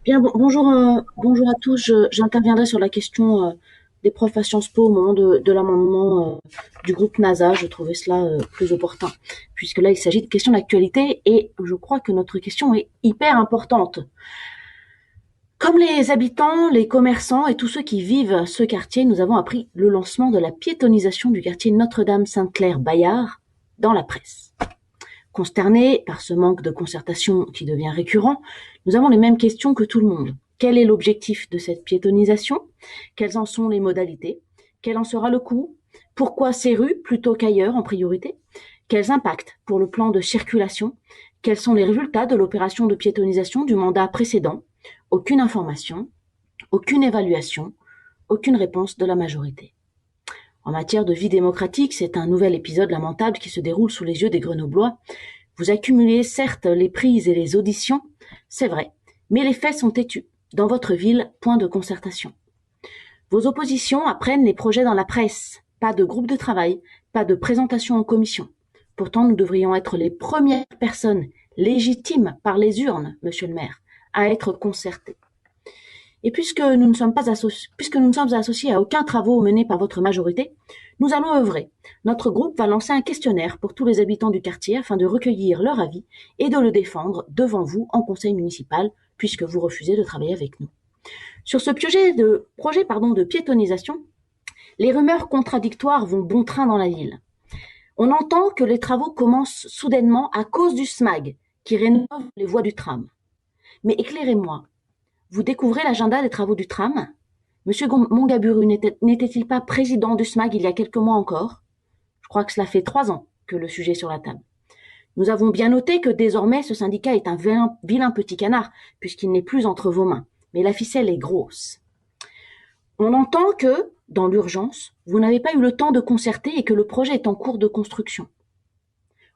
Bien, bonjour, bonjour à tous. J'interviendrai sur la question des profs à Sciences Po au moment de l'amendement du groupe NASA. Je trouvais cela plus opportun, puisque là, il s'agit de questions d'actualité et je crois que notre question est hyper importante. Comme les habitants, les commerçants et tous ceux qui vivent ce quartier, nous avons appris le lancement de la piétonisation du quartier Notre-Dame-Sainte-Claire-Bayard dans la presse. Consternés par ce manque de concertation qui devient récurrent, nous avons les mêmes questions que tout le monde. Quel est l'objectif de cette piétonisation? Quelles en sont les modalités? Quel en sera le coût? Pourquoi ces rues plutôt qu'ailleurs en priorité? Quels impacts pour le plan de circulation? Quels sont les résultats de l'opération de piétonisation du mandat précédent? Aucune information, aucune évaluation, aucune réponse de la majorité. En matière de vie démocratique, c'est un nouvel épisode lamentable qui se déroule sous les yeux des Grenoblois. Vous accumulez certes les prises et les auditions, c'est vrai, mais les faits sont têtus. Dans votre ville, point de concertation. Vos oppositions apprennent les projets dans la presse. Pas de groupe de travail, pas de présentation en commission. Pourtant, nous devrions être les premières personnes légitimes par les urnes, monsieur le maire, à être concertées. Et puisque nous ne sommes associés à aucun travaux menés par votre majorité, nous allons œuvrer. Notre groupe va lancer un questionnaire pour tous les habitants du quartier afin de recueillir leur avis et de le défendre devant vous en conseil municipal, puisque vous refusez de travailler avec nous. Sur ce projet de piétonisation, les rumeurs contradictoires vont bon train dans la ville. On entend que les travaux commencent soudainement à cause du SMAG, qui rénove les voies du tram. Mais éclairez-moi, vous découvrez l'agenda des travaux du tram? Monsieur Mongaburu n'était-il pas président du SMAG il y a quelques mois encore? Je crois que cela fait 3 ans que le sujet est sur la table. Nous avons bien noté que désormais ce syndicat est un vilain petit canard, puisqu'il n'est plus entre vos mains. Mais la ficelle est grosse. On entend que, dans l'urgence, vous n'avez pas eu le temps de concerter et que le projet est en cours de construction.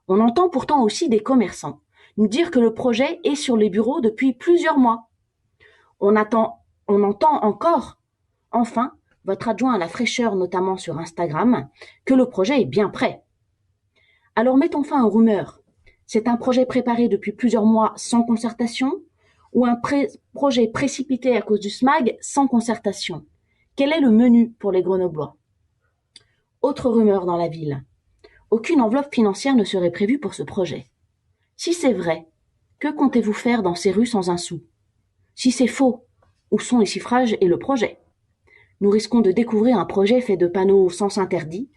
On entend pourtant aussi des commerçants nous dire que le projet est sur les bureaux depuis plusieurs mois. On entend encore, enfin, votre adjoint à la fraîcheur, notamment sur Instagram, que le projet est bien prêt. Alors mettons fin aux rumeurs. C'est un projet préparé depuis plusieurs mois sans concertation ou un projet précipité à cause du SMAG sans concertation? Quel est le menu pour les Grenoblois? Autre rumeur dans la ville. Aucune enveloppe financière ne serait prévue pour ce projet. Si c'est vrai, que comptez-vous faire dans ces rues sans un sou? Si c'est faux, où sont les chiffrages et le projet? Nous risquons de découvrir un projet fait de panneaux sens interdit,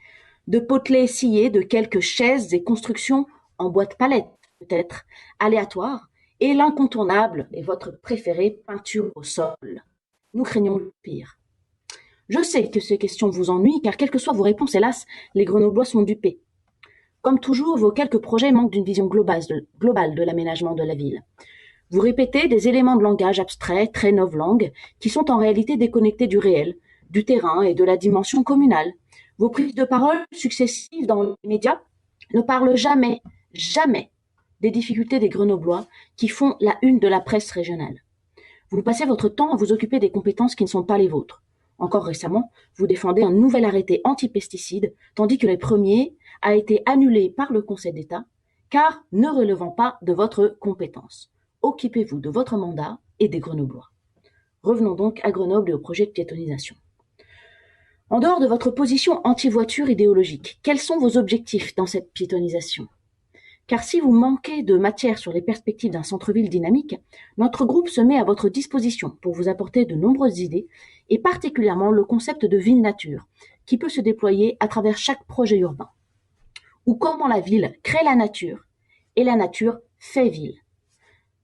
de potelets sciés, de quelques chaises et constructions en bois de palette, peut-être, aléatoires, et l'incontournable et votre préféré, peinture au sol. Nous craignons le pire. Je sais que ces questions vous ennuient, car quelles que soient vos réponses, hélas, les Grenoblois sont dupés. Comme toujours, vos quelques projets manquent d'une vision globale de l'aménagement de la ville. Vous répétez des éléments de langage abstraits, très novlangue, qui sont en réalité déconnectés du réel, du terrain et de la dimension communale. Vos prises de parole successives dans les médias ne parlent jamais, jamais des difficultés des Grenoblois qui font la une de la presse régionale. Vous passez votre temps à vous occuper des compétences qui ne sont pas les vôtres. Encore récemment, vous défendez un nouvel arrêté anti-pesticides, tandis que le premier a été annulé par le Conseil d'État, car ne relevant pas de votre compétence. Occupez-vous de votre mandat et des Grenoblois. Revenons donc à Grenoble et au projet de piétonisation. En dehors de votre position anti-voiture idéologique, quels sont vos objectifs dans cette piétonisation? Car si vous manquez de matière sur les perspectives d'un centre-ville dynamique, notre groupe se met à votre disposition pour vous apporter de nombreuses idées, et particulièrement le concept de ville-nature, qui peut se déployer à travers chaque projet urbain. Ou comment la ville crée la nature, et la nature fait ville.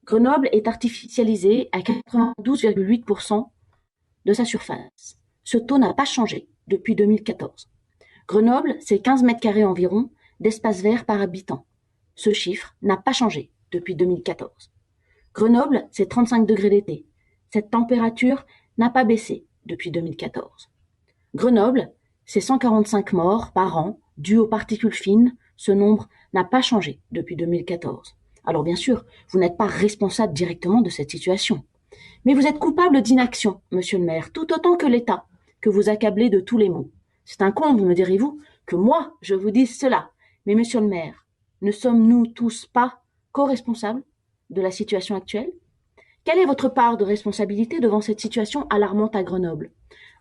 Grenoble est artificialisée à 92,8% de sa surface. Ce taux n'a pas changé depuis 2014. Grenoble, c'est 15 mètres carrés environ d'espace vert par habitant. Ce chiffre n'a pas changé depuis 2014. Grenoble, c'est 35 degrés d'été. Cette température n'a pas baissé depuis 2014. Grenoble, c'est 145 morts par an dus aux particules fines. Ce nombre n'a pas changé depuis 2014. Alors bien sûr, vous n'êtes pas responsable directement de cette situation. Mais vous êtes coupable d'inaction, monsieur le maire, tout autant que l'État, que vous accablez de tous les maux. C'est un comble, me direz-vous, que moi, je vous dise cela. Mais monsieur le maire, ne sommes-nous tous pas co-responsables de la situation actuelle? Quelle est votre part de responsabilité devant cette situation alarmante à Grenoble?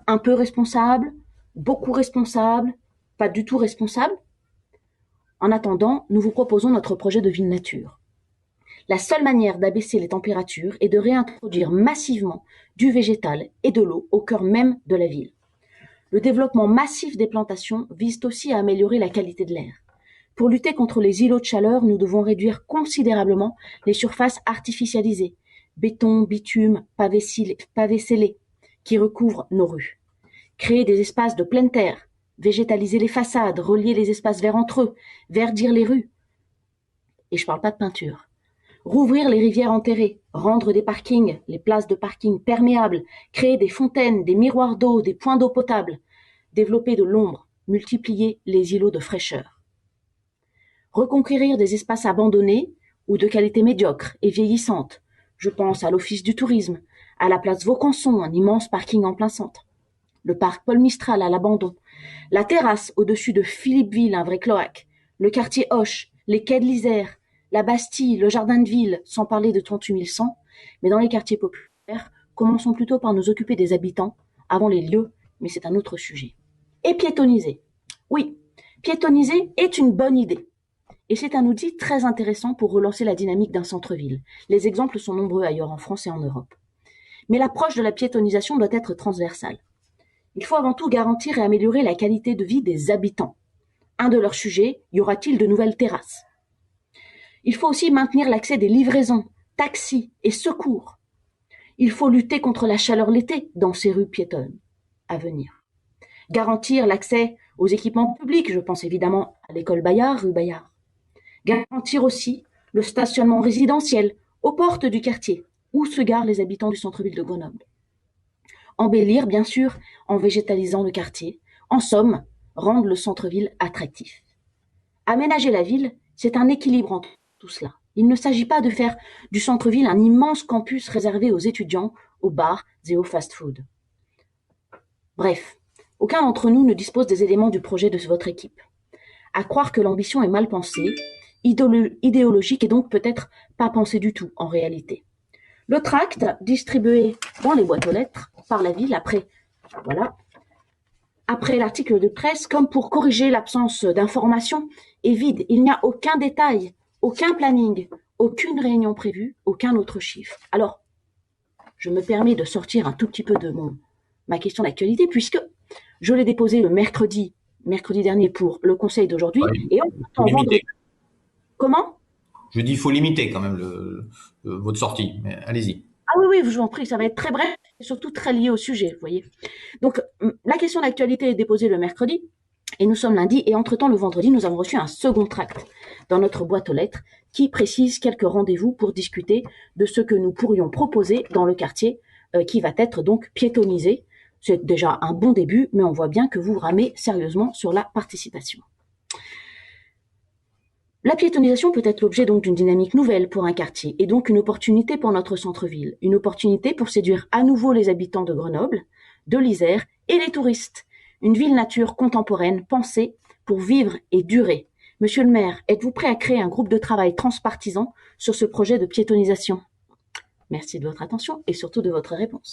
Un peu responsable? Beaucoup responsable? Pas du tout responsable? En attendant, nous vous proposons notre projet de ville nature. La seule manière d'abaisser les températures est de réintroduire massivement du végétal et de l'eau au cœur même de la ville. Le développement massif des plantations vise aussi à améliorer la qualité de l'air. Pour lutter contre les îlots de chaleur, nous devons réduire considérablement les surfaces artificialisées, béton, bitume, pavés scellés, qui recouvrent nos rues. Créer des espaces de pleine terre, végétaliser les façades, relier les espaces verts entre eux, verdir les rues. Et je ne parle pas de peinture. Rouvrir les rivières enterrées, rendre des parkings, les places de parking perméables, créer des fontaines, des miroirs d'eau, des points d'eau potable, développer de l'ombre, multiplier les îlots de fraîcheur. Reconquérir des espaces abandonnés ou de qualité médiocre et vieillissante. Je pense à l'Office du tourisme, à la place Vaucanson, un immense parking en plein centre, le parc Paul Mistral à l'abandon, la terrasse au-dessus de Philippeville, un vrai cloaque, le quartier Hoche, les quais de l'Isère, la Bastille, le jardin de ville, sans parler de 38 100, mais dans les quartiers populaires, commençons plutôt par nous occuper des habitants, avant les lieux, mais c'est un autre sujet. Et piétoniser. Oui, piétoniser est une bonne idée. Et c'est un outil très intéressant pour relancer la dynamique d'un centre-ville. Les exemples sont nombreux ailleurs en France et en Europe. Mais l'approche de la piétonisation doit être transversale. Il faut avant tout garantir et améliorer la qualité de vie des habitants. Un de leurs sujets, y aura-t-il de nouvelles terrasses? Il faut aussi maintenir l'accès des livraisons, taxis et secours. Il faut lutter contre la chaleur l'été dans ces rues piétonnes à venir. Garantir l'accès aux équipements publics, je pense évidemment à l'école Bayard, rue Bayard. Garantir aussi le stationnement résidentiel aux portes du quartier où se garent les habitants du centre-ville de Grenoble. Embellir, bien sûr, en végétalisant le quartier. En somme, rendre le centre-ville attractif. Aménager la ville, c'est un équilibre entre tout cela. Il ne s'agit pas de faire du centre-ville un immense campus réservé aux étudiants, aux bars et aux fast-food. Bref, aucun d'entre nous ne dispose des éléments du projet de votre équipe. À croire que l'ambition est mal pensée, idéologique et donc peut-être pas pensée du tout en réalité. Le tract distribué dans les boîtes aux lettres par la ville après l'article de presse, comme pour corriger l'absence d'information, est vide. Il n'y a aucun détail, aucun planning, aucune réunion prévue, aucun autre chiffre. Alors, je me permets de sortir un tout petit peu de ma question d'actualité, puisque je l'ai déposé le mercredi dernier pour le conseil d'aujourd'hui. Ouais, Et faut en limiter. vendredi. Comment? Je dis, il faut limiter quand même votre sortie. Mais allez-y. Ah oui, oui, je vous en prie, ça va être très bref et surtout très lié au sujet, vous voyez. Donc, la question d'actualité est déposée le mercredi et nous sommes lundi et entre-temps, le vendredi, nous avons reçu un second tract dans notre boîte aux lettres qui précise quelques rendez-vous pour discuter de ce que nous pourrions proposer dans le quartier qui va être donc piétonnisé. C'est déjà un bon début, mais on voit bien que vous ramez sérieusement sur la participation. La piétonisation peut être l'objet donc d'une dynamique nouvelle pour un quartier et donc une opportunité pour notre centre-ville, une opportunité pour séduire à nouveau les habitants de Grenoble, de l'Isère et les touristes. Une ville nature contemporaine pensée pour vivre et durer. Monsieur le maire, êtes-vous prêt à créer un groupe de travail transpartisan sur ce projet de piétonisation? Merci de votre attention et surtout de votre réponse.